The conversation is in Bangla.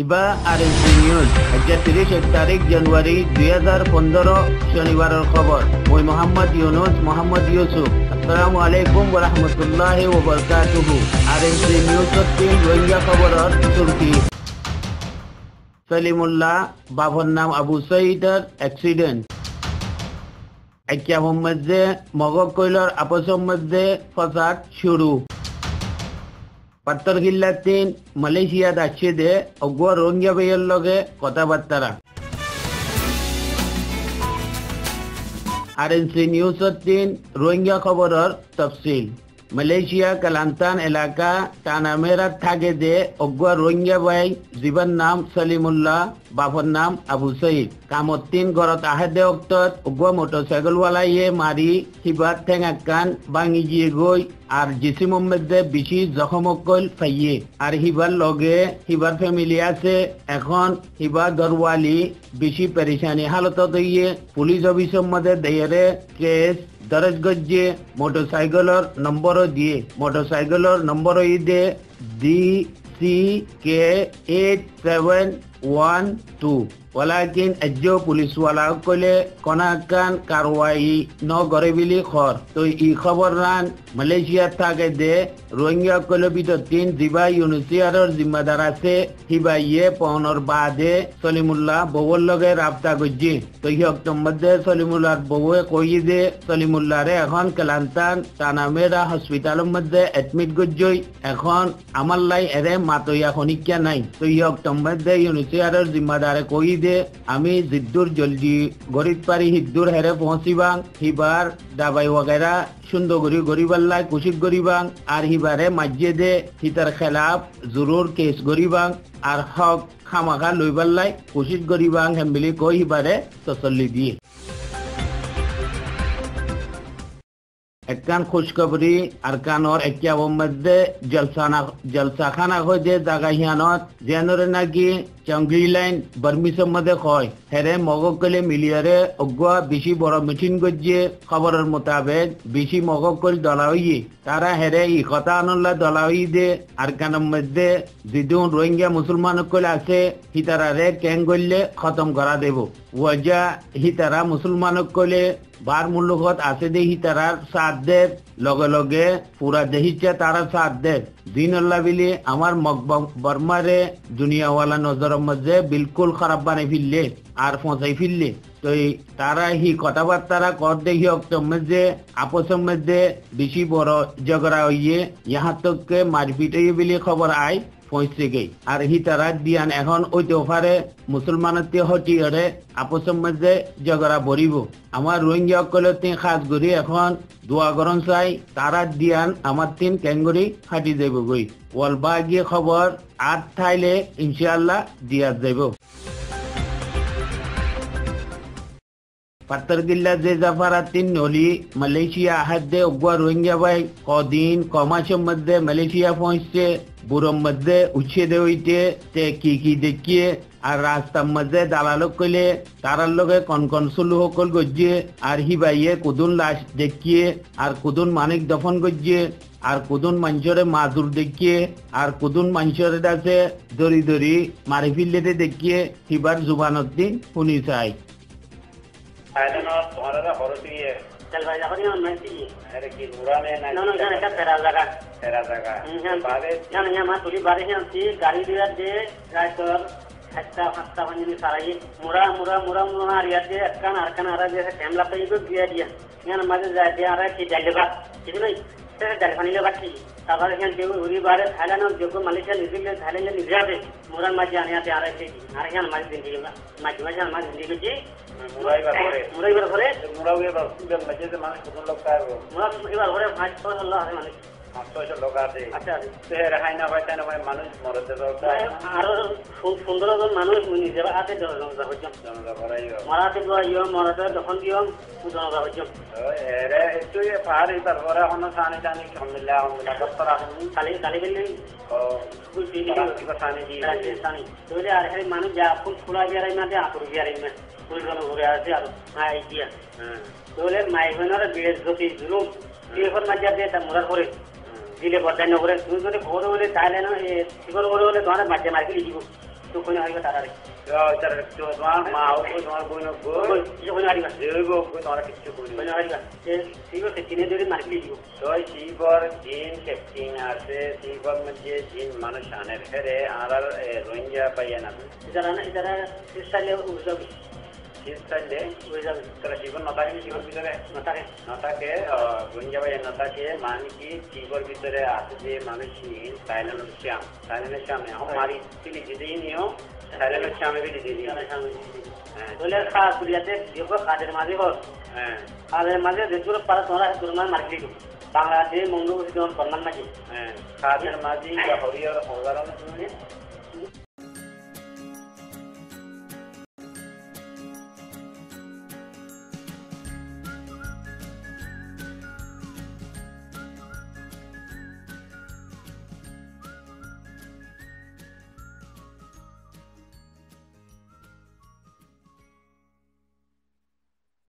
ইবা আরএনসি নিউজ ৩১ তারিখ জানুয়ারি ২০১৫ শনিবারের খবর। মই মোহাম্মদ ইউসুফ। আসসালামু আলাইকুম ওয়া রাহমাতুল্লাহি ওয়া বারাকাতুহু। আরএনসি নিউজ রোহিঙ্গা খবরের তুর্কি সলিমুল্লাহ বাবার নাম আবু সঈদের অ্যাক্সিডেন্ট। একিয়া মধ্যে মগক কইলর আপসের মধ্যে ফসাদ শুরু। পাত্তরগিল্লা ৩ মালয়েশিয়া যাচ্ছে দে অগুয়া রোহিঙ্গা ভাইয়ের লগে কথাবার্তা। আরএনসি নিউজ ৩ রোহিঙ্গা খবরের তফসিল। মালয়েশিয়া কালান্তান এলাকা টানামেরা থাকে দে অগুয়া রোহিঙ্গা ভাই জীবন নাম সলিমুল্লাহ বাপর নাম আবু সঈদ। কামত ৩ ঘরত আহে দে অক্তত অগুয়া মোটরসাইকেলওয়ালাইয়ে মারি হিবাত ঠেঙাকান ভাঙি গিয়ে গই আর জিসিমের মধ্যে বেশি জখমকল পাইয়ে। আর হিবার লগে হিবার ফ্যামিলি আছে। এখন হিবার ঘরওয়ালি বেশি পেরেশানি হালতত হইয়ে পুলিশ অফিসের মধ্যে দেয়ারে কেস দরজ গজ্জে মোটরসাইকেলের নম্বরও দিয়ে মোটরসাইকেলের নম্বরও দে DCK8712 ওলাকিন এজো পুলিশ ওয়ালা কইলে কোনাকান কারওয়াই ন গরে বিলি খর। তো ই খবর রান মালয়েশিয়া থাকে দে রোহিঙ্গা কইলে ভিতর ৩ জিবা ইউনিসিয়ারের জিম্মাদার আছে। হিবা ইয়ে পৌনর বাদে সলিমুল্লাহ বউর লগে রাবতা গজ্জি। তো হিয়ক্তর মধ্যে সলিমুল্লাহর বউয়ে কই দে সলিমুল্লাহরে এখন কেলান্তান টানামেরা হসপিটালের মধ্যে এডমিট গজ্জই। এখন আমার লাই এরে মাতইয়া খনিকা নাই। তো হিয়ক্তর মধ্যে ইউনিসিয়ারের জিম্মাদারে কই দে আমি জিদ্দুর জলদি গরিব পারি হিদ্দুর হেরে পৌঁছিবাং। হিবার দাবাই ওয়াগেরা সুন্দর করি গরিবাল্লাই কুশিক গরিবাং। আর হিবারে মাজ্জে দে হিতার খেলাফ জরুর কেস গরিবাং। আর হক খামাখা লইবাল্লাই কুশিক গরিবাং হেমবিলি কই হিবারে তসল্লি দিয়ে। একখান খুশখবরি আর কানর একিয়া মধ্যে জলসাখানা হয় যে জায়গা হিয়ানত যেনরে নাকি চংলি লাইন বার্মিসের মধ্যে হয় হেরে মগকলে মিলিয়ারে অগুয়া বেশি বড় মিটিং গজ্জে। খবরের মোতাবেক বেশি মগকল দলা হইয়ে তারা হেরে ই কথা আনল্লা দলা হই দে। আর কানের মধ্যে যিদুন রোহিঙ্গা মুসলমান কল আছে হিতারারে ক্যাং গললে খতম করা দেব। ওয়াজা হিতারা মুসলমান কলে বার মূল্যগত আছে দে হিতারার সাথ দে লগে লগে পুরা দেহিচ্ছে তারা সাথ দে। দিন আল্লাহ বিলি আমার বর্মারে দুনিয়াওয়ালা নজরের মধ্যে বিলকুল খারাপ বানাই ফিরলে আর পৌঁছাই ফিরলে। তো তারা হি কথাবার্তারা কর দেখি অক্টোর মধ্যে আপসের মধ্যে বেশি বড় ঝগড়া হইয়ে ইহার তককে মারপিট হইয়ে বিলি খবর আয় পৌঁছে গেই। আর হি তারা দিয়ান এখন ওইতে পারে মুসলমানতে হটি হরে আপসের মধ্যে ঝগড়া বরিব। আমার রোহিঙ্গা অকলতে খাস করি এখন দোয়া গরম চাই তারা দিয়ান আমার ৩ ক্যাঙ্গুরি ফাটি যাব গই। ওয়ালবা গিয়ে খবর আর থাইলে ইনশাআল্লাহ দিয়া যাব। পাত্তরগিল্লা যে জাফারা ৩ নলি মালয়েশিয়া আহাদে অগুয়া রোহিঙ্গা ভাই কদিন কমাসের মধ্যে মালয়েশিয়া পৌঁছছে। বুড়োর মধ্যে উচ্ছেদ হইতে তে কি দেখিয়ে আর রাস্তার মধ্যে দালালক কইলে তারার লগে কনকন সুলু সকল গজ্জে। আর হিবাইয়ে কুদুন লাশ দেখিয়ে আর কুদুন মানিক দফন গজ্জে। আর কুদুন মানুষরে মাজুর দেখিয়ে আর কুদুন মানুষের কাছে দড়ি দড়ি মারি ফিরলেতে দেখিয়ে হিবার জুবানত দিন শুনি চাই। चल भाई जाओ नहीं मैं चाहिए अरे की बुरा में ना ना ना क्या तेरा जगह बारे यहाँ मां थोड़ी बारे हैं थी गाड़ी दिया दे राइटर हफ्ता बंदी सारा ये मुरा आ रहा है अरकान आ रहा है टाइम लगता है तो दिया यहाँ मजे जाते आ रहा है कि जल्दी ठीक नहीं तेरे जलफानी ले बाकी तब यहाँ जो उरी बारे थाईलैंड और जो को मलेशिया न्यूजीलैंड थाईलैंड निजा पे मुरा मजे आने आते आ रहे थे अरे यहाँ हमारी जिंदगी में हमारी जिंदगी जी मुराई बार भरे मजे से माने कुछ लोग का है मुरा बार भरे 500 अल्लाह है माने 500 लोग आते अच्छा से रहाई ना होता ना भाई मानुष मरते तो আর সুন্দর জন মানুষ নিজে আতে জনতা হইছে মারাতে দোয়া ইও মরাতে যখন দিও জনতা হইছে এরে একটু এ পাহাড় ইতার পরে হন সানি আলহামদুলিল্লাহ কতরা কালি গেলে ও কুল দিলি সানি দি সানি তোরে আর হে মানুষ যা ফুল ফুলা গিয়ারাই না দে আপুর গিয়ারাই না ফুল জন ঘুরে আছে আর মাই দিয়া তোলে মাই হনরে বিয়ে জতি জুলুম বিয়ে মাঝে দে তা মুরার করে দিলে বদাই নগরে তুমি যদি ঘরে হলে তাহলে না শিকর ঘরে হলে তোমার মাঝে মার্কেটে দিব তো কোন হারিবা তারারে তার তোমার মা ও তোমার বোন গো কি কোন হারিবা দেব গো তোমার কিছু কোন হারিবা সে সিবর কে চিনে ধরে মারলি দিব তো সিবর জিন কেটিং আছে সিবর মধ্যে জিন মানুষ আনের ফেরে আর রোহিঙ্গা পাইয়া না যারা সিস্টালে উজব সিস্টালে উজব তারা সিবর নতাকে সিবর ভিতরে নতাকে রোহিঙ্গা পাইয়া নতাকে মানে কি সিবর ভিতরে আছে যে মানুষ নিন সাইলেন্ট শ্যাম हमारी सिली जिदी नियो সাইলেন্ট শ্যাম বিলি দিদি বলে খা কুলিয়াতে দেখো কাদের মাঝে হল হ্যাঁ কাদের মাঝে দেখুর পারা তোরা তোরমান মারলি বাংলাদেশ মঙ্গল জীবন ফরমান নাকি হ্যাঁ কাদের মাঝে হরিয়র হজারন